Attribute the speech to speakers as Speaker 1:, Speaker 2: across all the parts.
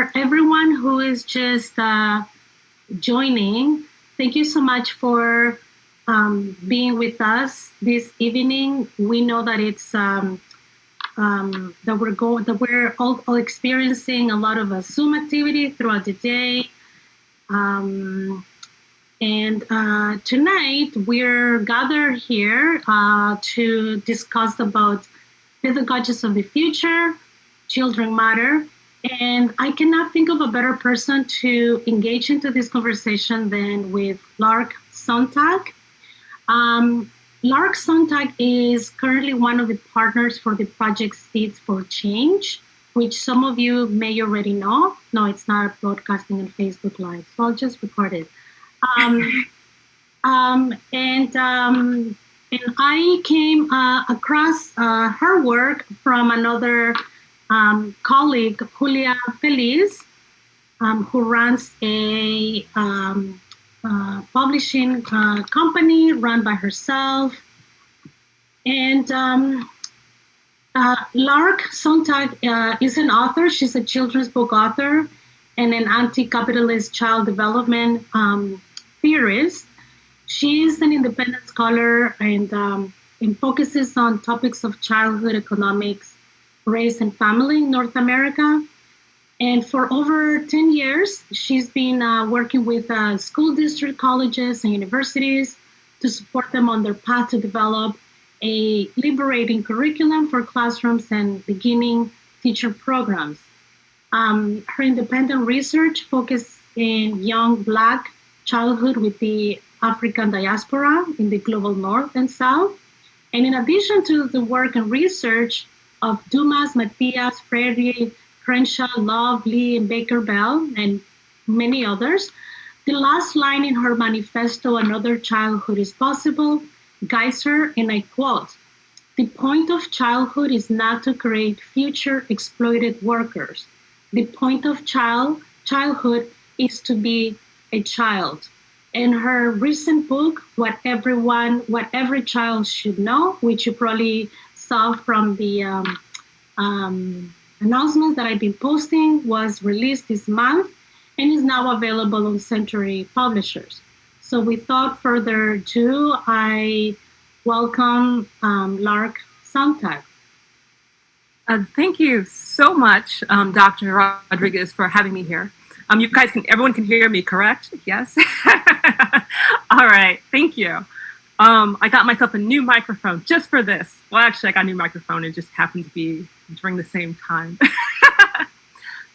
Speaker 1: for everyone who is just joining. Thank you so much for being with us this evening. We know that it's that we're all experiencing a lot of Zoom activity throughout the day. And tonight we're gathered here to discuss about pedagogies of the future, children matter. And I cannot think of a better person to engage into this conversation than with Lark Sontag. Lark Sontag is currently one of the partners for the project Seeds for Change, which some of you may already know. No, it's not broadcasting on Facebook Live, so I'll just record it. And I came across her work from another colleague, Julia Feliz, who runs a publishing company run by herself. And Lark Sontag is an author. She's a children's book author and an anti-capitalist child development theorist. She is an independent scholar and focuses on topics of childhood economics, race, and family in North America. And for over 10 years, she's been working with school district colleges and universities to support them on their path to develop a liberating curriculum for classrooms and beginning teacher programs. Her independent research focuses in young Black childhood with the African diaspora in the global North and South. And in addition to the work and research of Dumas, Matias, Freire, Crenshaw, Love, Lee, and Baker Bell, and many others, the last line in her manifesto, Another Childhood is Possible, guides her, and I quote, "The point of childhood is not to create future exploited workers. The point of childhood is to be a child." In her recent book, What Every Child Should Know, which you probably saw from the announcements that I've been posting, was released this month and is now available on Century Publishers. So without further ado, I welcome Lark Sontag.
Speaker 2: Thank you so much, Dr. Rodríguez, for having me here. You guys everyone can hear me, correct? Yes? All right, thank you. I got myself a new microphone just for this. Well, actually, I got a new microphone. It just happened to be during the same time.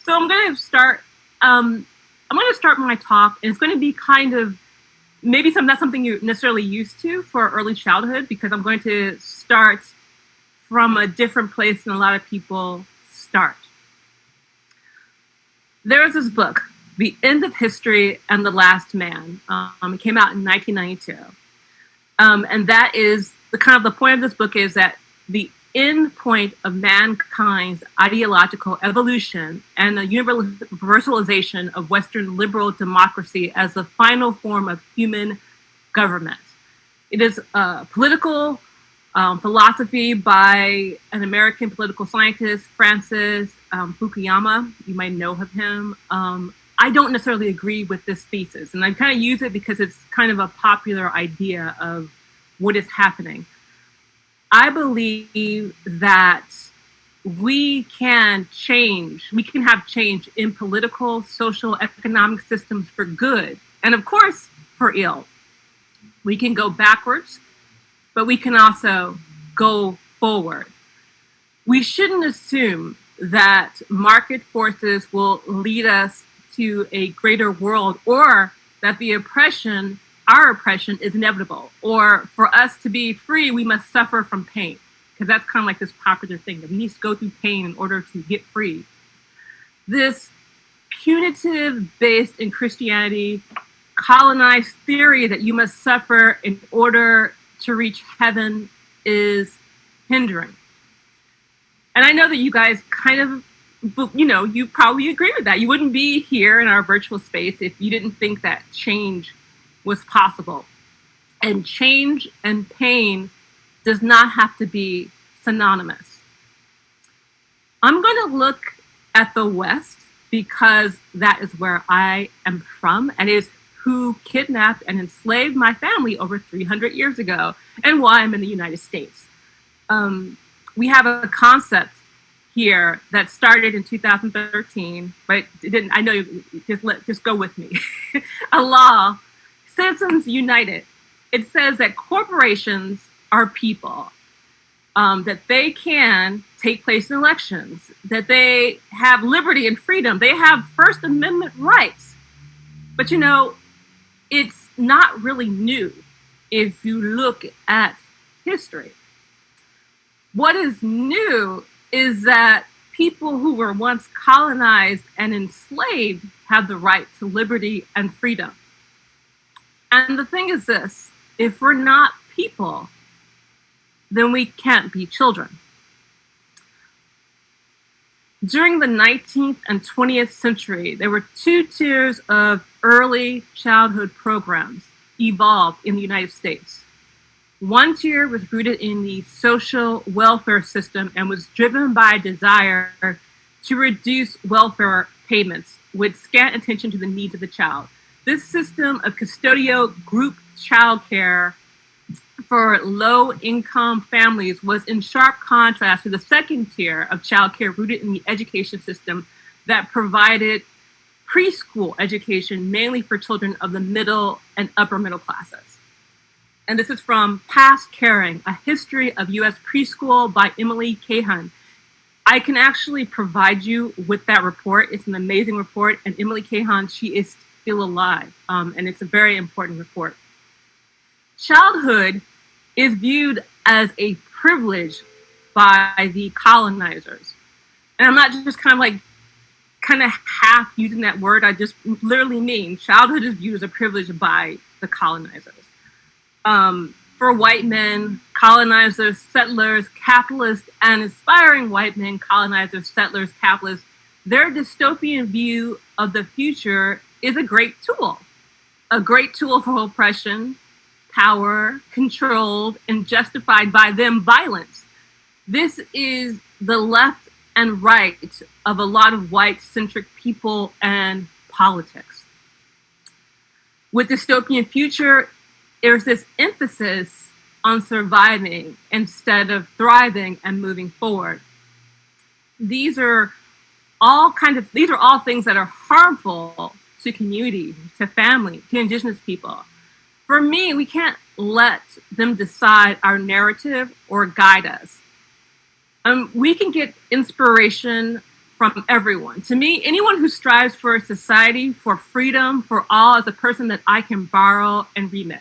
Speaker 2: So I'm going to start my talk, and it's going to be kind of maybe not something you're necessarily used to for early childhood, because I'm going to start from a different place than a lot of people start. There is this book, The End of History and the Last Man. It came out in 1992. And that is the point of this book is that the end point of mankind's ideological evolution and the universalization of Western liberal democracy as the final form of human government. It is a political philosophy by an American political scientist, Francis Fukuyama. You might know of him. I don't necessarily agree with this thesis, and I kind of use it because it's kind of a popular idea of what is happening. I believe that we can have change in political, social, economic systems for good, and of course, for ill. We can go backwards, but we can also go forward. We shouldn't assume that market forces will lead us to a greater world, or that our oppression is inevitable, or for us to be free, we must suffer from pain, because that's kind of like this popular thing that we need to go through pain in order to get free. This punitive, based in Christianity, colonized theory that you must suffer in order to reach heaven is hindering. And I know that you guys you probably agree with that. You wouldn't be here in our virtual space if you didn't think that change was possible. And change and pain does not have to be synonymous. I'm going to look at the West because that is where I am from and is who kidnapped and enslaved my family over 300 years ago, and why I'm in the United States. We have a concept here that started in 2013, but it didn't. I know you just go with me. A law, Citizens United. It says that corporations are people, that they can take place in elections, that they have liberty and freedom, they have First Amendment rights. But it's not really new if you look at history. What is new is that people who were once colonized and enslaved have the right to liberty and freedom. And the thing is this, if we're not people, then we can't be children. During the 19th and 20th century, there were two tiers of early childhood programs evolved in the United States. One tier was rooted in the social welfare system and was driven by a desire to reduce welfare payments with scant attention to the needs of the child. This system of custodial group childcare for low-income families was in sharp contrast to the second tier of childcare rooted in the education system that provided preschool education mainly for children of the middle and upper middle classes. And this is from Past Caring, A History of U.S. Preschool by Emily Cahan. I can actually provide you with that report. It's an amazing report. And Emily Cahan, she is still alive. And it's a very important report. Childhood is viewed as a privilege by the colonizers. And I'm not just kind of half using that word. I just literally mean childhood is viewed as a privilege by the colonizers. For white men, colonizers, settlers, capitalists, and aspiring white men, colonizers, settlers, capitalists, their dystopian view of the future is a great tool for oppression, power, controlled, and justified by them violence. This is the left and right of a lot of white-centric people and politics. With dystopian future, there's this emphasis on surviving instead of thriving and moving forward. These are all things that are harmful to community, to family, to indigenous people. For me, we can't let them decide our narrative or guide us. We can get inspiration from everyone. To me, anyone who strives for a society, for freedom, for all, is a person that I can borrow and remix.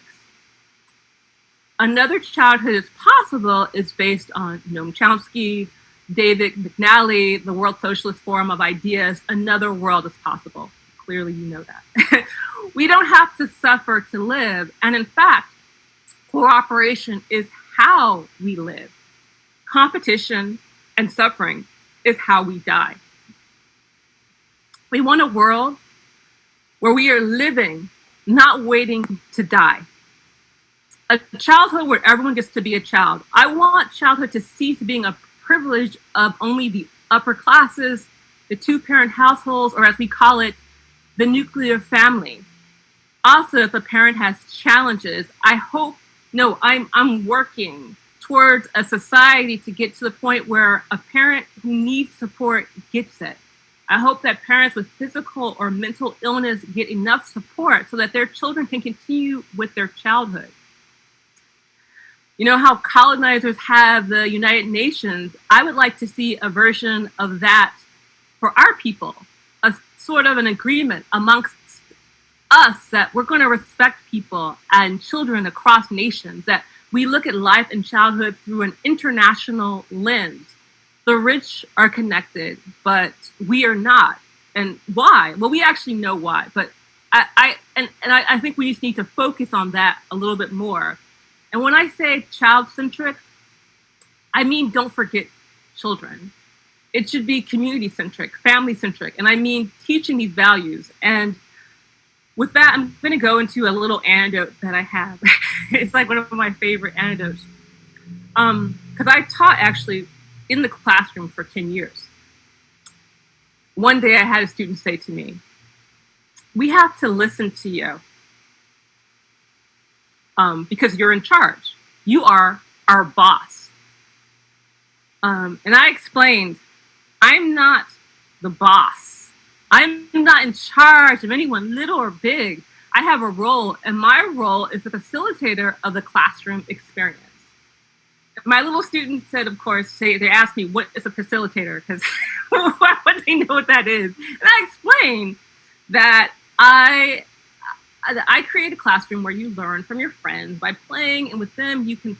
Speaker 2: Another childhood is possible is based on Noam Chomsky, David McNally, the World Socialist Forum of Ideas. Another world is possible. Clearly, you know that. We don't have to suffer to live. And in fact, cooperation is how we live. Competition and suffering is how we die. We want a world where we are living, not waiting to die. A childhood where everyone gets to be a child. I want childhood to cease being a privilege of only the upper classes, the two-parent households, or as we call it, the nuclear family. Also, if a parent has challenges, I'm working towards a society to get to the point where a parent who needs support gets it. I hope that parents with physical or mental illness get enough support so that their children can continue with their childhood. You know how colonizers have the United Nations? I would like to see a version of that for our people, a sort of an agreement amongst us that we're going to respect people and children across nations, that we look at life and childhood through an international lens. The rich are connected, but we are not. And why? Well, we actually know why, but I think we just need to focus on that a little bit more. And when I say child-centric, I mean don't forget children. It should be community-centric, family-centric, and I mean teaching these values. And with that, I'm going to go into a little anecdote that I have. It's like one of my favorite anecdotes. Because I taught actually in the classroom for 10 years. one day I had a student say to me, "We have to listen to you because you're in charge. You are our boss." And I explained, I'm not the boss. I'm not in charge of anyone, little or big. I have a role, and my role is the facilitator of the classroom experience. My little student said, of course, they asked me, what is a facilitator? Because why would they know what that is? And I explained that I create a classroom where you learn from your friends by playing, and with them you can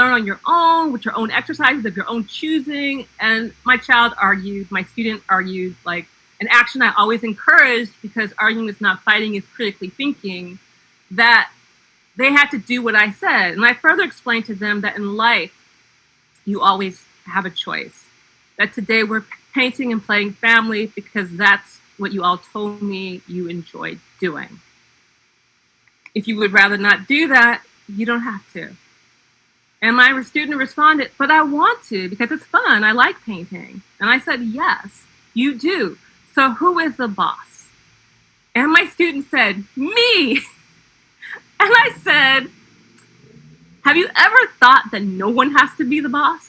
Speaker 2: learn on your own with your own exercises of your own choosing. And my student argued, like, an action I always encouraged, because arguing is not fighting, is critically thinking, that they had to do what I said. And I further explained to them that in life, you always have a choice. That today we're painting and playing family because that's what you all told me you enjoyed doing. If you would rather not do that, you don't have to. And my student responded, but I want to because it's fun. I like painting. And I said, yes, you do. So who is the boss? And my student said, me. And I said, have you ever thought that no one has to be the boss?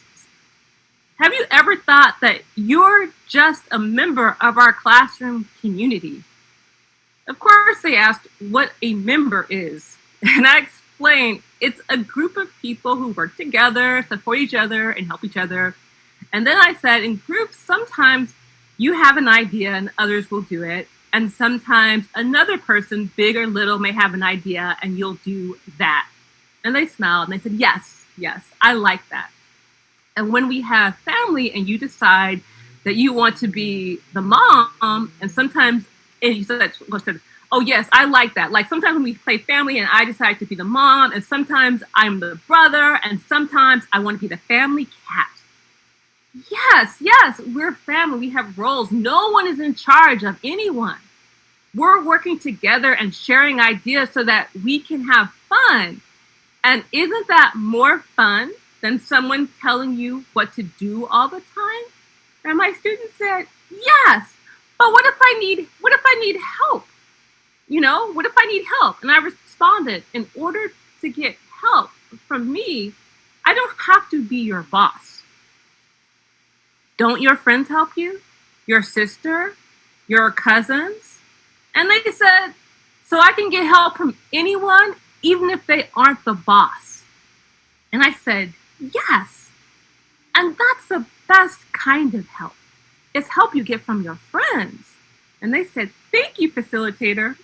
Speaker 2: Have you ever thought that you're just a member of our classroom community? Of course, they asked what a member is. And I explained, it's a group of people who work together, support each other, and help each other. And then I said, in groups, sometimes you have an idea and others will do it. And sometimes another person, big or little, may have an idea and you'll do that. And they smiled and they said, yes, I like that. And when we have family and you decide that you want to be the mom, and sometimes, and you said, oh yes, I like that. Like sometimes when we play family and I decide to be the mom, and sometimes I'm the brother, and sometimes I want to be the family cat. Yes, we're family. We have roles. No one is in charge of anyone. We're working together and sharing ideas so that we can have fun. And isn't that more fun than someone telling you what to do all the time? And my student said, yes, but what if I need help? What if I need help? And I responded, in order to get help from me, I don't have to be your boss. Don't your friends help you? Your sister? Your cousins? And they said, so I can get help from anyone, even if they aren't the boss. And I said, yes. And that's the best kind of help. It's help you get from your friends. And they said, thank you, facilitator.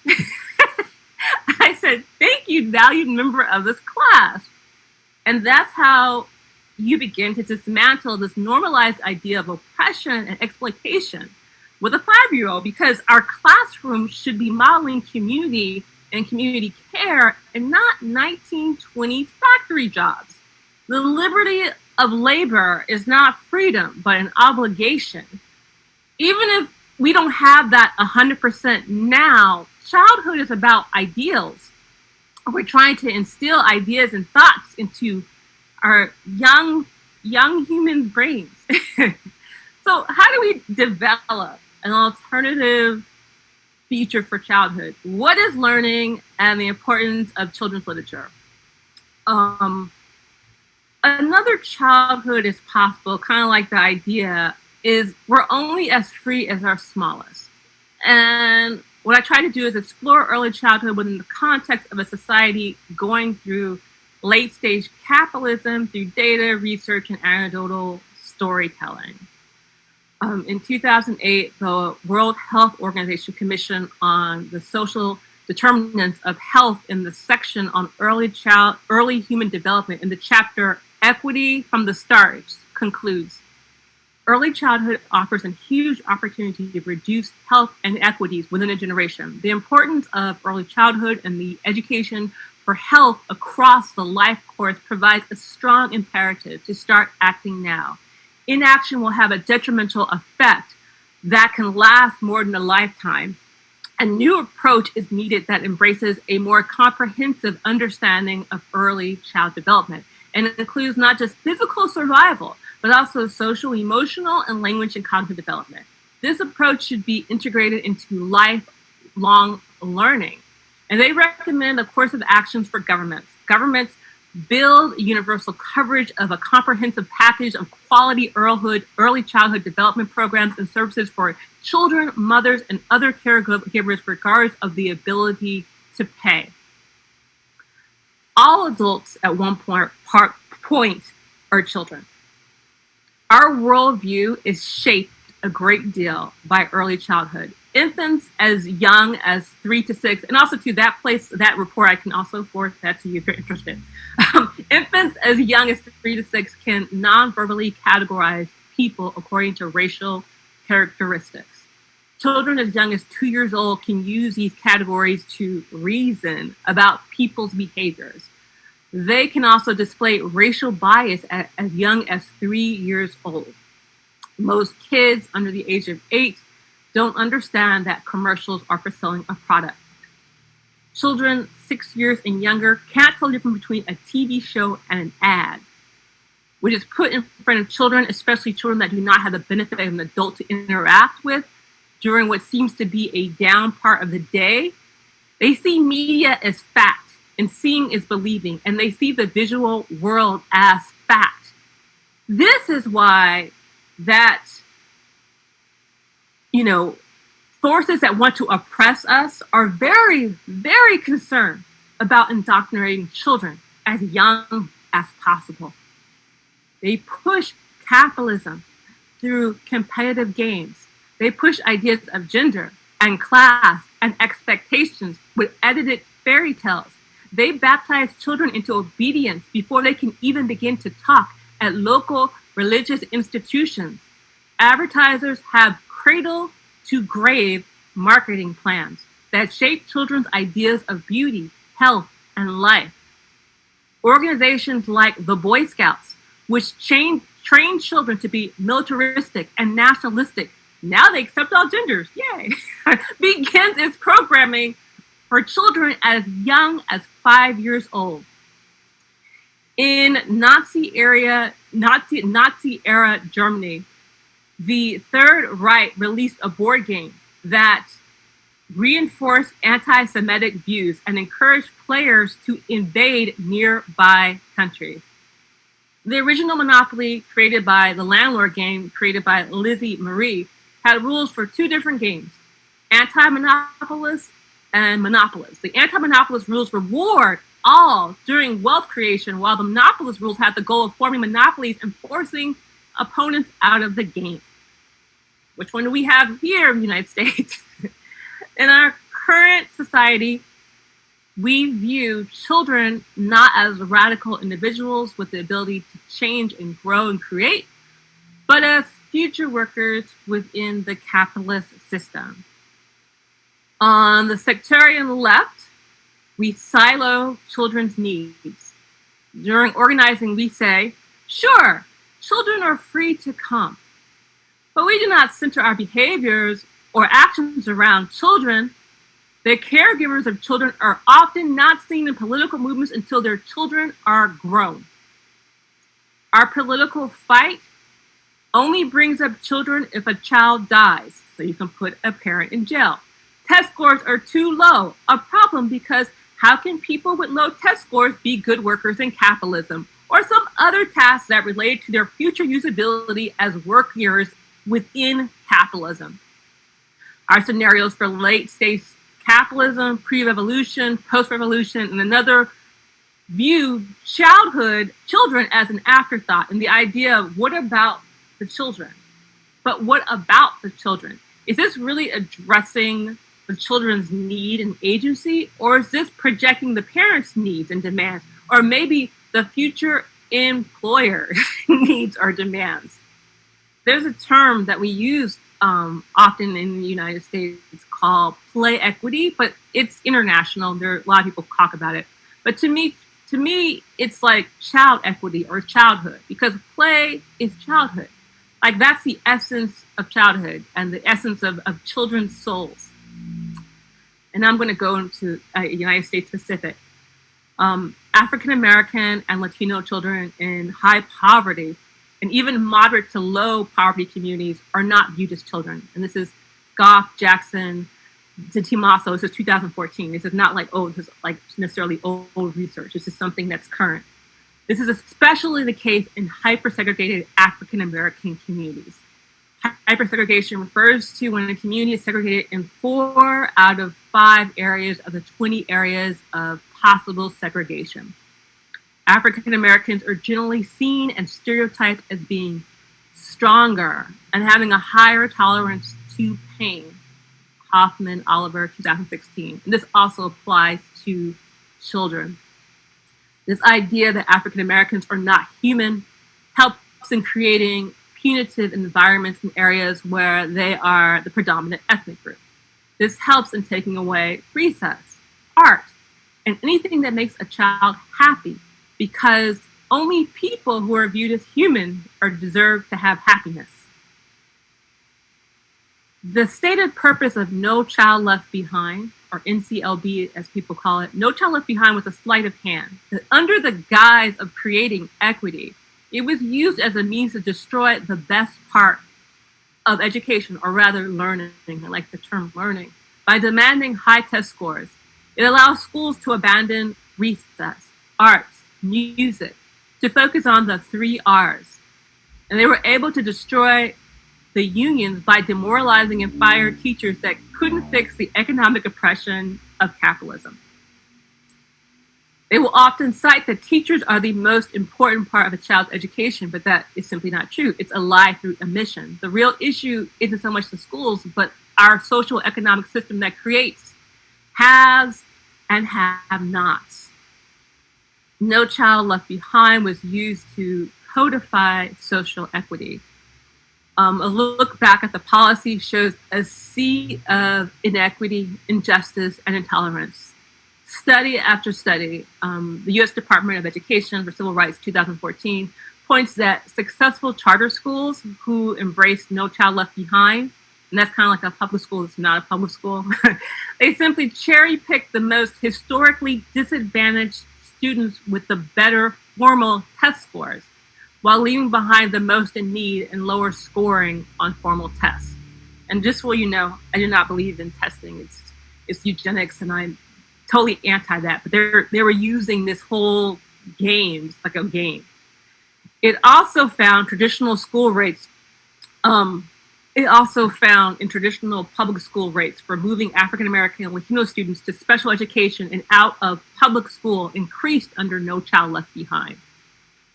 Speaker 2: I said, thank you, valued member of this class. And that's how you begin to dismantle this normalized idea of oppression and exploitation with a 5-year-old, because our classroom should be modeling community and community care and not 1920s factory jobs. The liberty of labor is not freedom, but an obligation. Even if we don't have that 100% now, childhood is about ideals. We're trying to instill ideas and thoughts into our young human brains. So how do we develop an alternative future for childhood? What is learning and the importance of children's literature? Another childhood is possible, kind of like the idea, is we're only as free as our smallest. And what I try to do is explore early childhood within the context of a society going through late stage capitalism through data, research, and anecdotal storytelling. In 2008, the World Health Organization Commission on the Social Determinants of Health, in the section on early human development, in the chapter Equity from the Start, concludes, early childhood offers a huge opportunity to reduce health inequities within a generation. The importance of early childhood and the education for health across the life course provides a strong imperative to start acting now. Inaction will have a detrimental effect that can last more than a lifetime. A new approach is needed that embraces a more comprehensive understanding of early child development, and it includes not just physical survival, but also social, emotional, and language and cognitive development. This approach should be integrated into lifelong learning. And they recommend a course of actions for governments. Governments build universal coverage of a comprehensive package of quality early childhood development programs and services for children, mothers, and other caregivers regardless of the ability to pay. All adults at one point are children. Our worldview is shaped a great deal by early childhood. Infants as young as 3 to 6, and also to that report, I can also forward that to you if you're interested. Infants as young as 3 to 6 can non-verbally categorize people according to racial characteristics. Children as young as 2 years old can use these categories to reason about people's behaviors. They can also display racial bias as young as 3 years old. Most kids under the age of 8 don't understand that commercials are for selling a product. Children 6 years and younger can't tell the difference between a TV show and an ad, which is put in front of children, especially children that do not have the benefit of an adult to interact with during what seems to be a down part of the day. They see media as fact, and seeing is believing, and they see the visual world as fact. This is why that, forces that want to oppress us are very, very concerned about indoctrinating children as young as possible. They push capitalism through competitive games. They push ideas of gender and class and expectations with edited fairy tales. They baptize children into obedience before they can even begin to talk at local religious institutions. Advertisers have cradle to grave marketing plans that shape children's ideas of beauty, health, and life. Organizations like the Boy Scouts, which train children to be militaristic and nationalistic, now they accept all genders, yay, begins its programming for children as young as 5 years old. In Nazi era Germany, the Third Reich released a board game that reinforced anti-Semitic views and encouraged players to invade nearby countries. The original Monopoly, created by the Landlord game, created by Lizzie Marie, had rules for two different games, anti-monopolist and monopolist. The anti-monopolist rules reward all during wealth creation, while the monopolist rules had the goal of forming monopolies and forcing opponents out of the game. Which one do we have here in the United States? In our current society, we view children not as radical individuals with the ability to change and grow and create, but as future workers within the capitalist system. On the sectarian left, we silo children's needs. During organizing, we say, sure, children are free to come, but we do not center our behaviors or actions around children. The caregivers of children are often not seen in political movements until their children are grown. Our political fight only brings up children if a child dies, so you can put a parent in jail. Test scores are too low, a problem because how can people with low test scores be good workers in capitalism or some other tasks that relate to their future usability as workers within capitalism? Our scenarios for late stage capitalism, pre-revolution, post-revolution, and another view children as an afterthought, and the idea of what about the children? But what about the children? Is this really addressing the children's need and agency, or is this projecting the parents' needs and demands, or maybe the future employer's needs or demands? There's a term that we use often in the United States called play equity, but it's international. A lot of people talk about it. But to me, it's like child equity or childhood, because play is childhood. Like that's the essence of childhood and the essence of children's souls. And I'm going to go into United States specific. African American and Latino children in high poverty and even moderate to low poverty communities are not viewed as children. And this is Goff, Jackson, Timaso. This is 2014. This is not like, oh, this is like necessarily old research. This is something that's current. This is especially the case in hyper-segregated African-American communities. Hyper-segregation refers to when a community is segregated in 4 out of 5 areas of the 20 areas of possible segregation. African Americans are generally seen and stereotyped as being stronger and having a higher tolerance to pain. Hoffman, Oliver, 2016. And this also applies to children. This idea that African Americans are not human helps in creating punitive environments in areas where they are the predominant ethnic group. This helps in taking away recess, art, and anything that makes a child happy, because only people who are viewed as human are deserved to have happiness. The stated purpose of No Child Left Behind, or NCLB as people call it, No Child Left Behind was a sleight of hand. Under the guise of creating equity, it was used as a means to destroy the best part of education, or rather learning, I like the term learning, by demanding high test scores. It allows schools to abandon recess, arts, music, to focus on the 3 R's. And they were able to destroy the unions by demoralizing and firing teachers that couldn't fix the economic oppression of capitalism. They will often cite that teachers are the most important part of a child's education, but that is simply not true. It's a lie through omission. The real issue isn't so much the schools, but our social economic system that creates haves and have-nots. No Child Left Behind was used to codify social equity. A look back at the policy shows a sea of inequity, injustice, and intolerance. Study after study, the U.S. Department of Education for Civil Rights 2014 points that successful charter schools who embrace No Child Left Behind, and that's kind of like a public school that's not a public school, they simply cherry pick the most historically disadvantaged students with the better formal test scores, while leaving behind the most in need and lower scoring on formal tests. And just so you know, I do not believe in testing. It's eugenics, and I'm totally anti that. But they were using this whole game like a game. It also found traditional school rates. It also found in traditional public school rates for moving African American and Latino students to special education and out of public school increased under No Child Left Behind.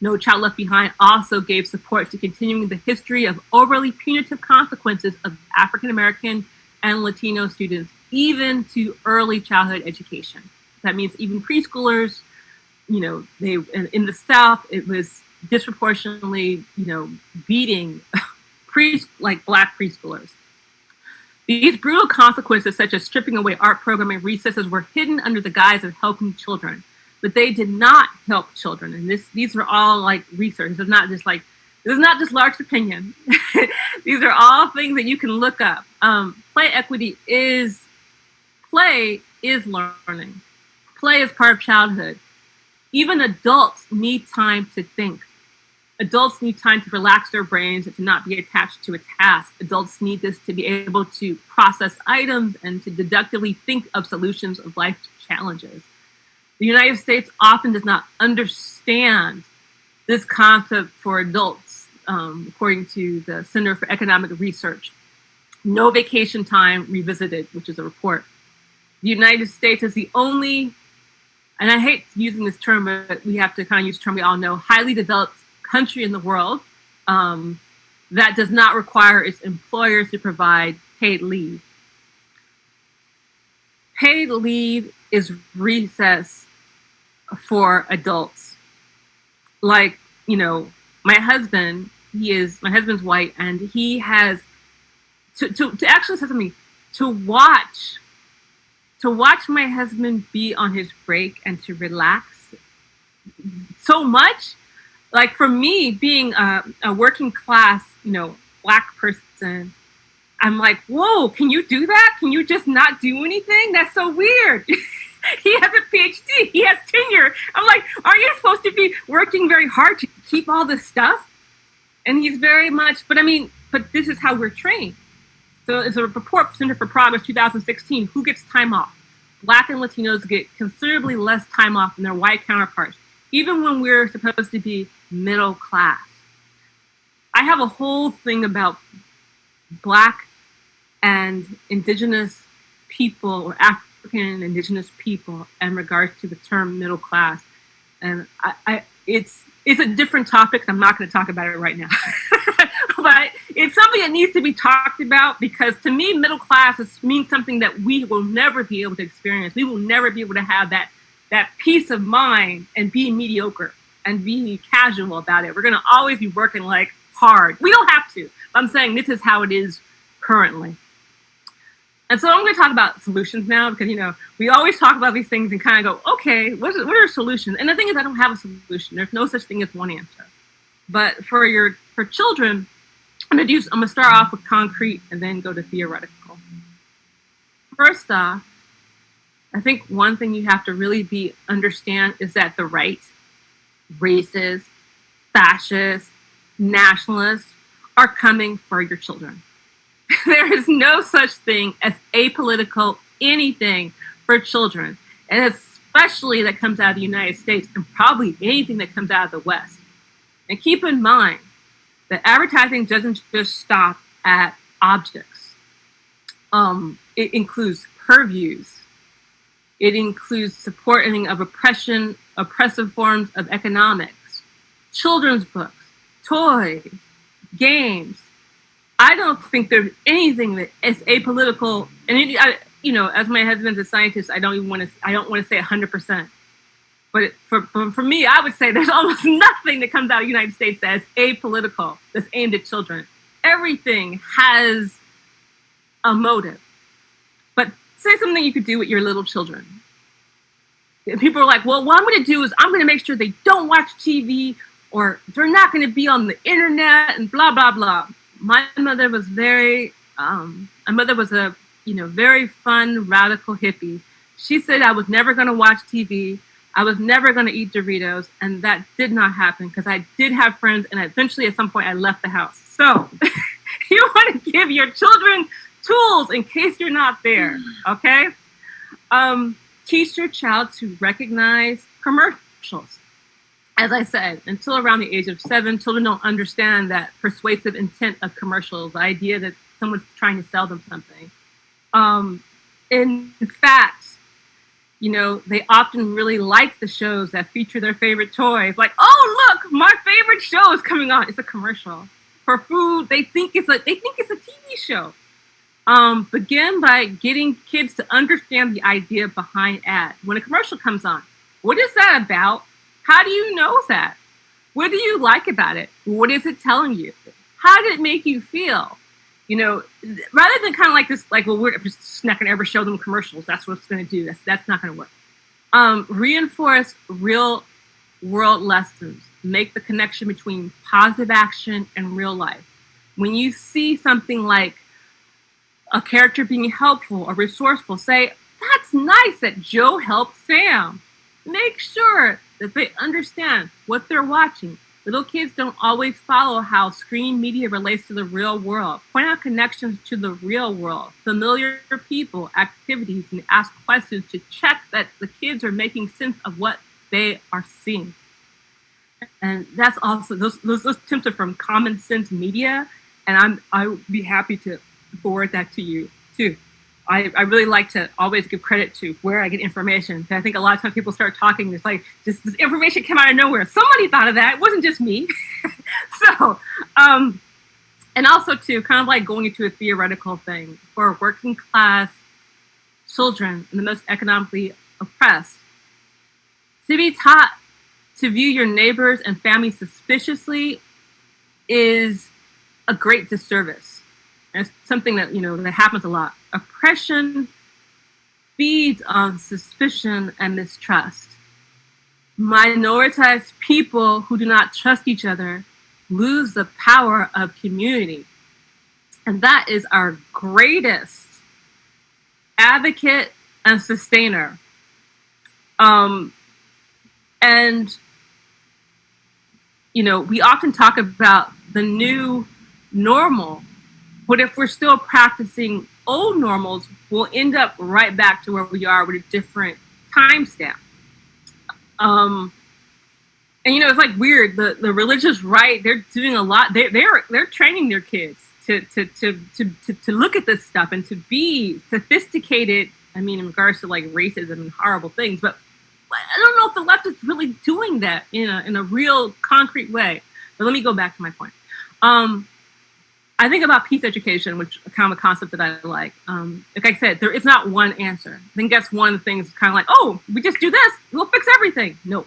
Speaker 2: No Child Left Behind also gave support to continuing the history of overly punitive consequences of African American and Latino students, even to early childhood education. That means even preschoolers, they in the South, it was disproportionately, beating Black preschoolers. These brutal consequences, such as stripping away art programming recesses, were hidden under the guise of helping children. But they did not help children. And these are all like research. This is not just Lark's opinion. These are all things that you can look up. Play equity play is learning. Play is part of childhood. Even adults need time to think. Adults need time to relax their brains and to not be attached to a task. Adults need this to be able to process items and to deductively think of solutions of life challenges. The United States often does not understand this concept for adults, according to the Center for Economic Research. No Vacation Time Revisited, which is a report. The United States is the only, and I hate using this term, but we have to kind of use a term we all know, highly developed country in the world that does not require its employers to provide paid leave. Paid leave is recess for adults. Like, my husband's white, and he has to actually say something, to watch my husband be on his break and to relax so much. Like for me, being a working class, Black person, I'm like, whoa, can you do that? Can you just not do anything? That's so weird. He has a Ph.D. He has tenure. I'm like, aren't you supposed to be working very hard to keep all this stuff? And he's very much, but this is how we're trained. So it's a report Center for Progress 2016. Who gets time off? Black and Latinos get considerably less time off than their white counterparts, even when we're supposed to be middle class. I have a whole thing about Black and Indigenous people, or African and Indigenous people, in regards to the term middle class. And it's a different topic. I'm not going to talk about it right now. But it's something that needs to be talked about, because to me, middle class means something that we will never be able to experience. We will never be able to have that peace of mind and be mediocre and be casual about it. We're going to always be working like hard. We don't have to. I'm saying this is how it is currently. And so I'm going to talk about solutions now, because, we always talk about these things and kind of go, okay, what are solutions? And the thing is, I don't have a solution. There's no such thing as one answer. But for children, I'm going to start off with concrete and then go to theoretical. First off, I think one thing you have to really understand is that the right, racist, fascist, nationalists are coming for your children. There is no such thing as apolitical anything for children, and especially that comes out of the United States, and probably anything that comes out of the West. And keep in mind that advertising doesn't just stop at objects. It includes purviews. It includes supporting of oppressive forms of economics, children's books, toys, games. I don't think there's anything that is apolitical. And as my husband's a scientist, I don't want to say 100%. But for me, I would say there's almost nothing that comes out of the United States that is apolitical, that's aimed at children. Everything has a motive. But say something you could do with your little children. And people are like, well, what I'm going to do is I'm going to make sure they don't watch TV, or they're not going to be on the internet, and blah, blah, blah. My mother was a very fun, radical hippie. She said I was never going to watch TV. I was never going to eat Doritos, and that did not happen, because I did have friends, and eventually at some point I left the house. So you want to give your children tools in case you're not there, okay? Teach your child to recognize commercials. As I said, until around the age of 7, children don't understand that persuasive intent of commercials, the idea that someone's trying to sell them something. In fact, they often really like the shows that feature their favorite toys. Like, oh, look, my favorite show is coming on. It's a commercial for food. They think it's a TV show. Begin by getting kids to understand the idea behind ads. When a commercial comes on, what is that about? How do you know that? What do you like about it? What is it telling you? How did it make you feel? Rather than kind of like this, like, well, we're just not going to ever show them commercials. That's what it's going to do. That's not going to work. Reinforce real world lessons. Make the connection between positive action and real life. When you see something like a character being helpful or resourceful, say, that's nice that Joe helped Sam. Make sure that they understand what they're watching. Little kids don't always follow how screen media relates to the real world. Point out connections to the real world, familiar people, activities, and ask questions to check that the kids are making sense of what they are seeing. And that's also, those tips are from Common Sense Media, and I would be happy to forward that to you too. I really like to always give credit to where I get information. I think a lot of times people start talking, it's like this information came out of nowhere. Somebody thought of that. It wasn't just me. So, and also too, kind of like going into a theoretical thing for working class children and the most economically oppressed, to be taught to view your neighbors and family suspiciously is a great disservice. And it's something that, that happens a lot. Oppression feeds on suspicion and mistrust. Minoritized people who do not trust each other lose the power of community. And that is our greatest advocate and sustainer. And we often talk about the new normal, but if we're still practicing old normals, we'll end up right back to where we are with a different timestamp. Um, and it's like weird. The religious right, they're doing a lot. They're training their kids to look at this stuff and to be sophisticated. I mean, in regards to like racism and horrible things, but I don't know if the left is really doing that in a real concrete way. But let me go back to my point. I think about peace education, which is kind of a concept that I like. Like I said, there is not one answer. I think that's one of the things, kind of like, oh, we just do this, we'll fix everything. No.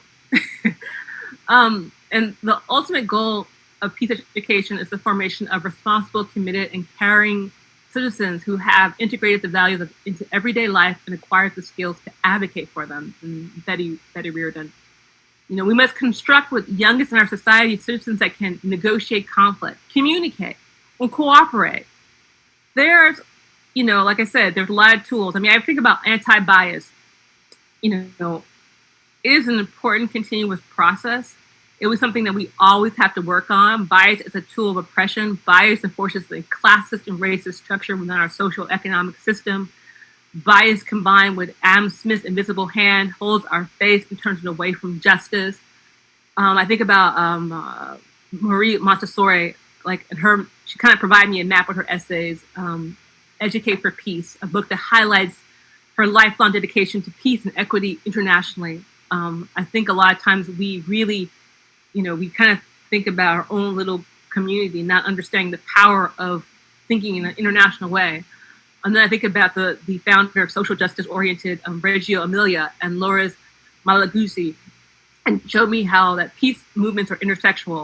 Speaker 2: And the ultimate goal of peace education is the formation of responsible, committed, and caring citizens who have integrated the values into everyday life and acquired the skills to advocate for them. And Betty Reardon. We must construct with youngest in our society citizens that can negotiate conflict, communicate, and cooperate. There's, like I said, there's a lot of tools. I mean, I think about anti-bias. It is an important continuous process. It was something that we always have to work on. Bias is a tool of oppression. Bias enforces the classist and racist structure within our social economic system. Bias combined with Adam Smith's invisible hand holds our faith and turns it away from justice. I think about Marie Montessori, she kind of provided me a map with her essays, Educate for Peace, a book that highlights her lifelong dedication to peace and equity internationally. I think a lot of times we really, we kind of think about our own little community, not understanding the power of thinking in an international way. And then I think about the founder of social justice-oriented Reggio Emilia and Loris Malaguzzi, and showed me how that peace movements are intersectional.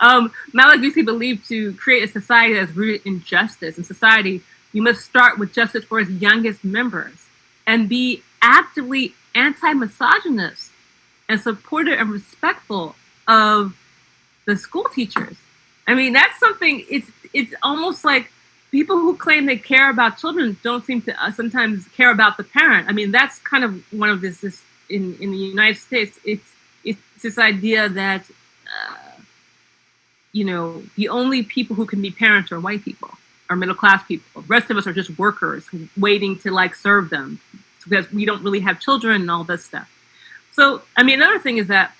Speaker 2: Malaguzzi believed to create a society that's rooted in justice. In society, you must start with justice for its youngest members and be actively anti-misogynist and supportive and respectful of the school teachers. I mean, that's something, it's almost like people who claim they care about children don't seem to sometimes care about the parent. I mean, that's kind of one of this in the United States. It's this idea that, the only people who can be parents are white people or middle class people. The rest of us are just workers waiting to serve them because we don't really have children and all this stuff. So, I mean, another thing is that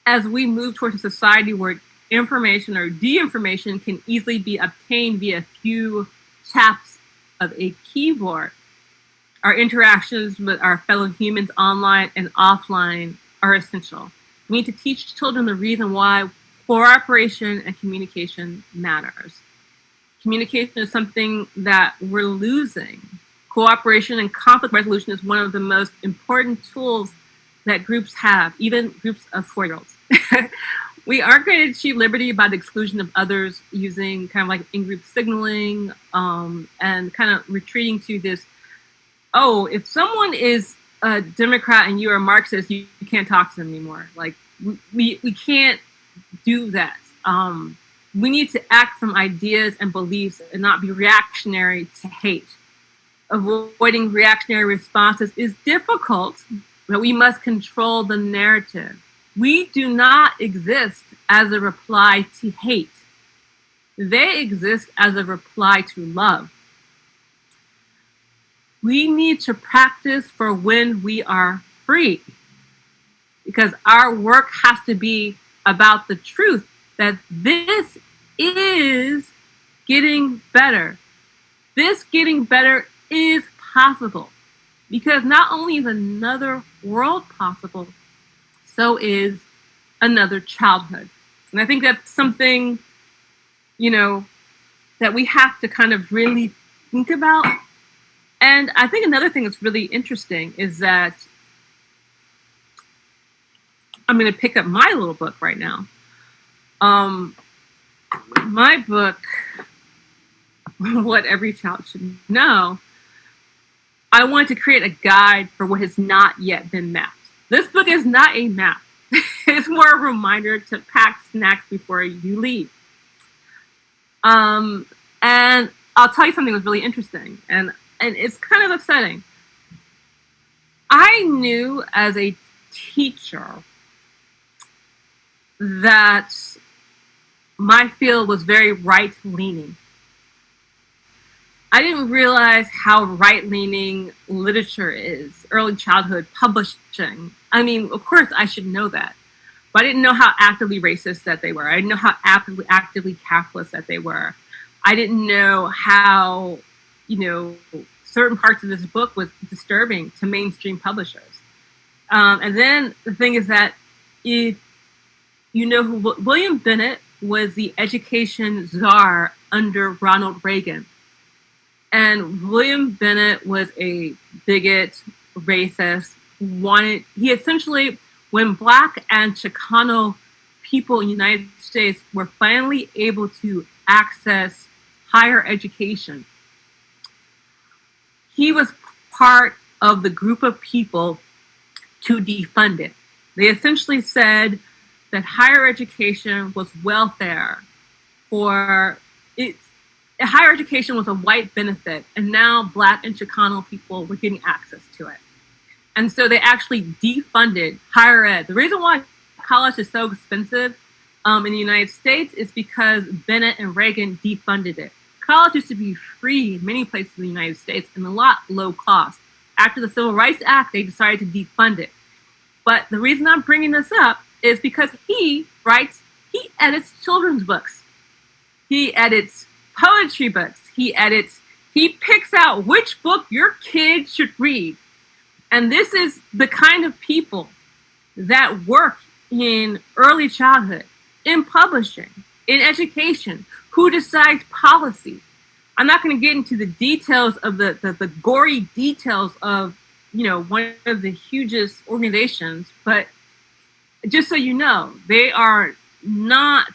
Speaker 2: as we move towards a society where information or de-information can easily be obtained via a few taps of a keyboard, our interactions with our fellow humans online and offline are essential. We need to teach children the reason why cooperation and communication matters. Communication is something that we're losing. Cooperation and conflict resolution is one of the most important tools that groups have, even groups of 4-year-olds. We aren't going to achieve liberty by the exclusion of others using kind of like in-group signaling and kind of retreating to this, oh, if someone is a Democrat and you are a Marxist, you can't talk to them anymore. Like, we can't do that. We need to act from ideas and beliefs and not be reactionary to hate. Avoiding reactionary responses is difficult, but we must control the narrative. We do not exist as a reply to hate. They exist as a reply to love. We need to practice for when we are free, because our work has to be about the truth that this is getting better. This getting better is possible, because not only is another world possible, so is another childhood. And I think that's something, that we have to kind of really think about. And I think another thing that's really interesting is that I'm going to pick up my little book right now. My book, What Every Child Should Know, I wanted to create a guide for what has not yet been mapped. This book is not a map. It's more a reminder to pack snacks before you leave. And I'll tell you something that's really interesting, and it's kind of upsetting. I knew as a teacher that my field was very right-leaning. I didn't realize how right-leaning literature is, early childhood publishing. I mean, of course, I should know that. But I didn't know how actively racist that they were. I didn't know how actively capitalist that they were. I didn't know how, certain parts of this book was disturbing to mainstream publishers. And then the thing is that if you know who William Bennett was, the education czar under Ronald Reagan. And William Bennett was a bigot, racist, he essentially, when Black and Chicano people in the United States were finally able to access higher education, he was part of the group of people to defund it. They essentially said that higher education was welfare for it. Higher education was a white benefit, and now Black and Chicano people were getting access to it. And so they actually defunded higher ed. The reason why college is so expensive in the United States is because Bennett and Reagan defunded it. College used to be free in many places in the United States and a lot low cost. After the Civil Rights Act, they decided to defund it. But the reason I'm bringing this up is because he edits children's books. He edits poetry books. He picks out which book your kid should read. And this is the kind of people that work in early childhood, in publishing, in education, who decides policy. I'm not going to get into the details of the gory details of, one of the hugest organizations, but just so you know, they are not,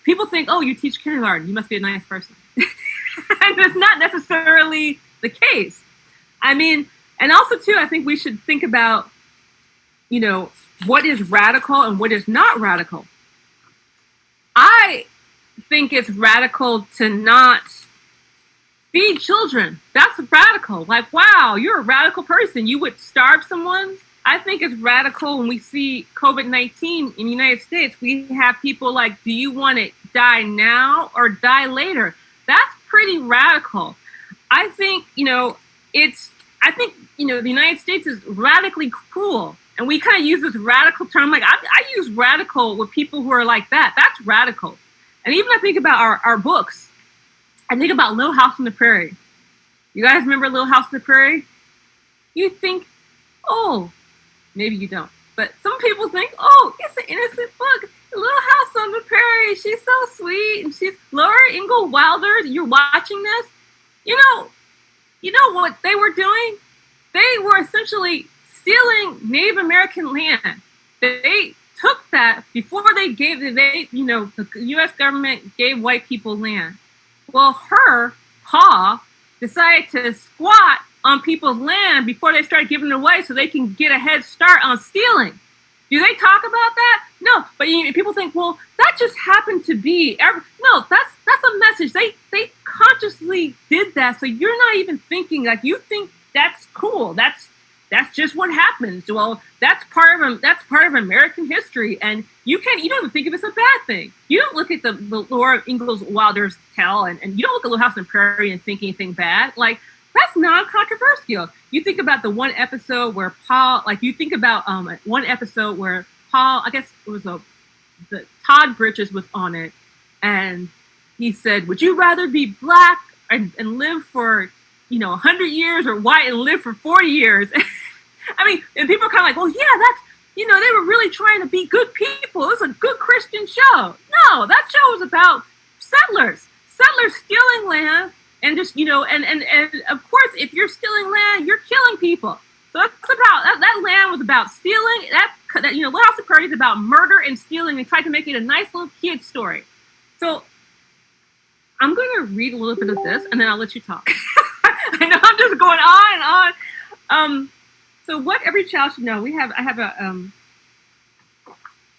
Speaker 2: people think, oh, you teach kindergarten, you must be a nice person. And that's not necessarily the case. I mean, and also too, I think we should think about, what is radical and what is not radical. I think it's radical to not feed children. That's radical. Like, wow, you're a radical person. You would starve someone. I think it's radical when we see COVID-19 in the United States. We have people like, do you want to die now or die later? That's pretty radical. I think, the United States is radically cruel. And we kind of use this radical term. Like, I use radical with people who are like that. That's radical. And even I think about our books. I think about Little House on the Prairie. You guys remember Little House on the Prairie? You think, oh, maybe you don't. But some people think, oh, it's an innocent book. Little House on the Prairie. She's so sweet. And she's Laura Ingalls Wilder. You're watching this. You know what they were doing? They were essentially stealing Native American land. They took that before the U.S. government gave white people land. Well, Pa, decided to squat on people's land before they started giving it away so they can get a head start on stealing. Do they talk about that? No, but people think, well, that just happened to be. No, that's a message. They consciously did that, so you're not even thinking, like, you think that's cool. That's just what happens. Well, that's part of American history, and you don't even think of it as a bad thing. You don't look at the Laura Ingalls Wilder's tale, and you don't look at Little House on the Prairie and think anything bad. Like, that's non-controversial. You think about the one episode where Paul, I guess it was the Todd Bridges was on it, and he said, would you rather be Black and live for 100 years or white and live for 40 years? I mean, and people are kind of like, well, yeah, that's, they were really trying to be good people. It was a good Christian show. No, that show was about settlers stealing land, and just, and of course, if you're stealing land, you're killing people. So that's about, that land was about stealing. Little House on the Prairie is about murder and stealing, and tried to make it a nice little kid story. So I'm going to read a little bit of this, and then I'll let you talk. I know I'm just going on and on. So what every child should know.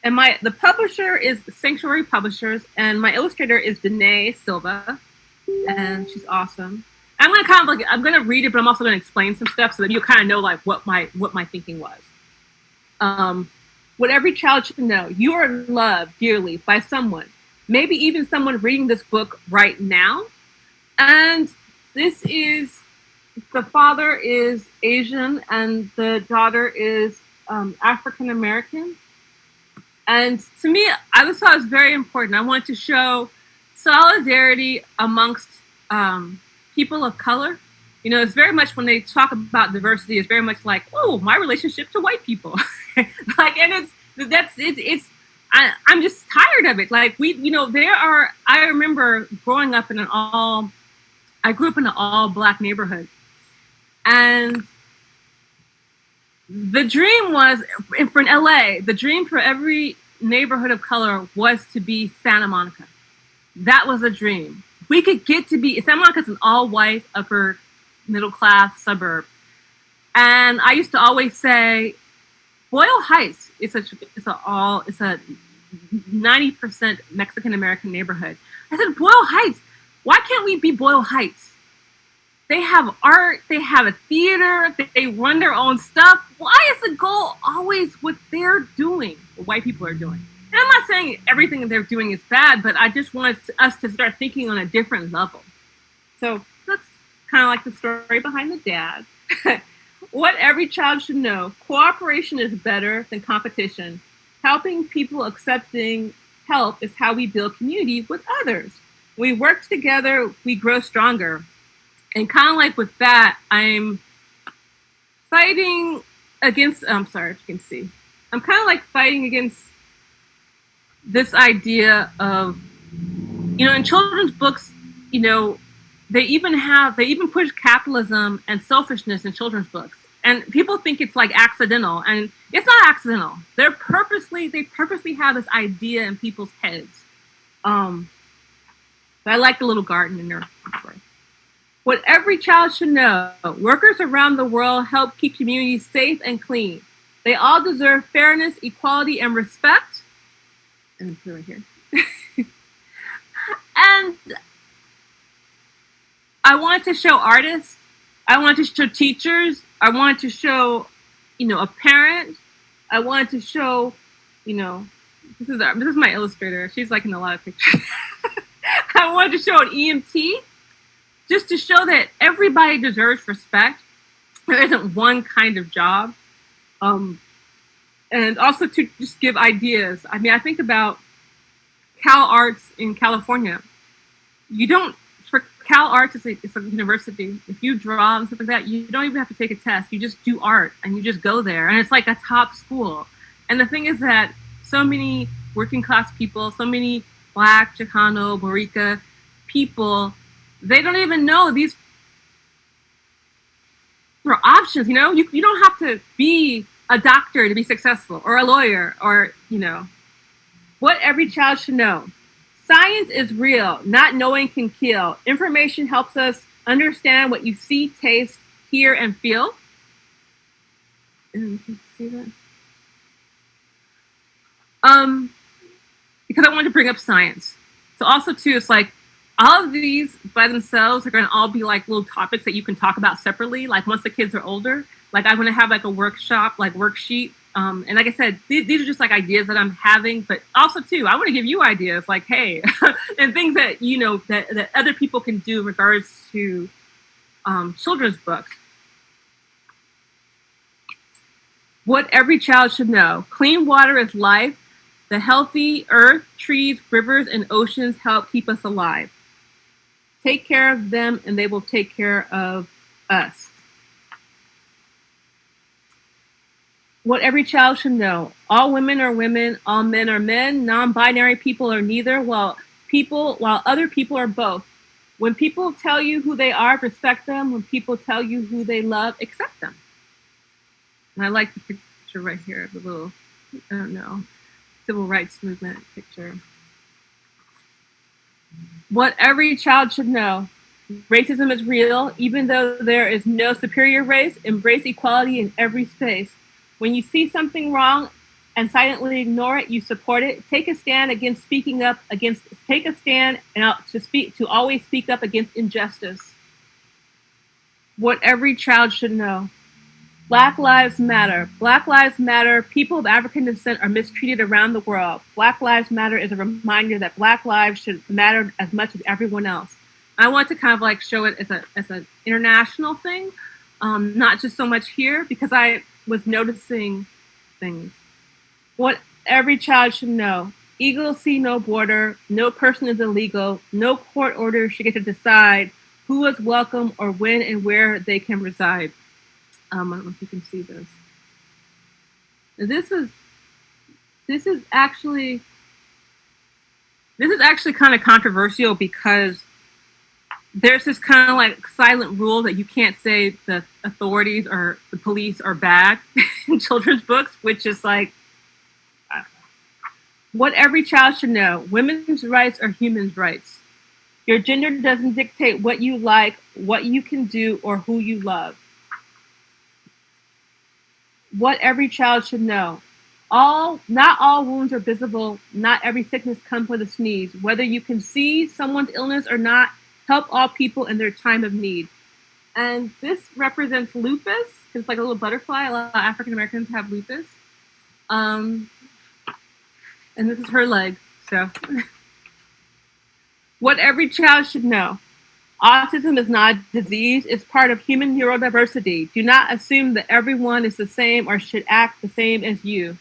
Speaker 2: The publisher is Sanctuary Publishers, and my illustrator is Danae Silva, and she's awesome. I'm gonna read it, but I'm also gonna explain some stuff so that you kind of know like what my thinking was. What every child should know. You are loved dearly by someone, maybe even someone reading this book right now. And this is, the father is Asian and the daughter is African American. And to me, I just thought it was very important. I want to show solidarity amongst people of color. You know, it's very much, when they talk about diversity, it's very much like, oh, my relationship to white people. Like, and I'm just tired of it. Like, I remember growing up in I grew up in an all black neighborhood. And the dream was, in LA, the dream for every neighborhood of color was to be Santa Monica. That was a dream. We could get to be, Santa Monica's an all white, upper middle class suburb. And I used to always say, Boyle Heights is a 90% Mexican American neighborhood. I said, Boyle Heights, why can't we be Boyle Heights? They have art, they have a theater, they run their own stuff. Why is the goal always what they're doing, what white people are doing? And I'm not saying everything that they're doing is bad, but I just want us to start thinking on a different level. So that's kind of like the story behind the dad. What every child should know: cooperation is better than competition. Helping people, accepting help is how we build community with others. We work together, we grow stronger. And kind of like with that, I'm fighting against, I'm sorry if you can see, I'm kind of like fighting against this idea of, in children's books, they even push capitalism and selfishness in children's books. And people think it's like accidental, and it's not accidental. They purposely have this idea in people's heads. But I like the little garden in there. What every child should know: workers around the world help keep communities safe and clean. They all deserve fairness, equality, and respect. And put it right here. And I want to show artists. I want to show teachers. I want to show, a parent. I want to show, this is my illustrator. She's like in a lot of pictures. I want to show an EMT, just to show that everybody deserves respect. There isn't one kind of job. And also to just give ideas. I mean, I think about Cal Arts in California. For Cal Arts, it's a university. If you draw and stuff like that, you don't even have to take a test. You just do art and you just go there. And it's like a top school. And the thing is that so many working class people, so many Black, Chicano, Boricua people, they don't even know these are options. You don't have to be a doctor to be successful, or a lawyer, or, what every child should know: science is real. Not knowing can kill. Information helps us understand what you see, taste, hear, and feel. And you can see that. Because I wanted to bring up science. So also too, it's like, all of these by themselves are going to all be like little topics that you can talk about separately. Like once the kids are older, like I want to have like a workshop, like worksheet. And like I said, these are just like ideas that I'm having, but also too, I want to give you ideas like, hey, and things that, that other people can do in regards to children's books. What every child should know: clean water is life. The healthy earth, trees, rivers, and oceans help keep us alive. Take care of them and they will take care of us. What every child should know: all women are women, all men are men, non-binary people are neither, while other people are both. When people tell you who they are, respect them. When people tell you who they love, accept them. And I like the picture right here, the little, I don't know, civil rights movement picture. What every child should know: racism is real. Even though there is no superior race, embrace equality in every space. When you see something wrong and silently ignore it, you support it. Take a stand against speaking up against. Take a stand and to always speak up against injustice. What every child should know: Black Lives Matter. Black Lives Matter. People of African descent are mistreated around the world. Black Lives Matter is a reminder that Black lives should matter as much as everyone else. I want to kind of like show it as an international thing, not just so much here, because I was noticing things. What every child should know. Eagles see no border. No person is illegal. No court order should get to decide who is welcome or when and where they can reside. I don't know if you can see this. This is this is actually this is actually kind of controversial because there's this kind of like silent rule that you can't say the authorities or the police are bad in children's books, which is like what every child should know. Women's rights are humans' rights. Your gender doesn't dictate what you like, what you can do, or who you love. What every child should know. Not all wounds are visible. Not every sickness comes with a sneeze. Whether you can see someone's illness or not, help all people in their time of need. And this represents lupus. It's like a little butterfly. A lot of African Americans have lupus. And this is her leg. So, what every child should know. Autism is not a disease, it's part of human neurodiversity. Do not assume that everyone is the same or should act the same as you.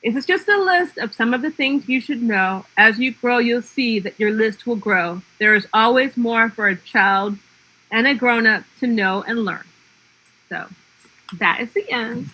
Speaker 2: This is just a list of some of the things you should know. As you grow, you'll see that your list will grow. There is always more for a child and a grown-up to know and learn. So that is the end.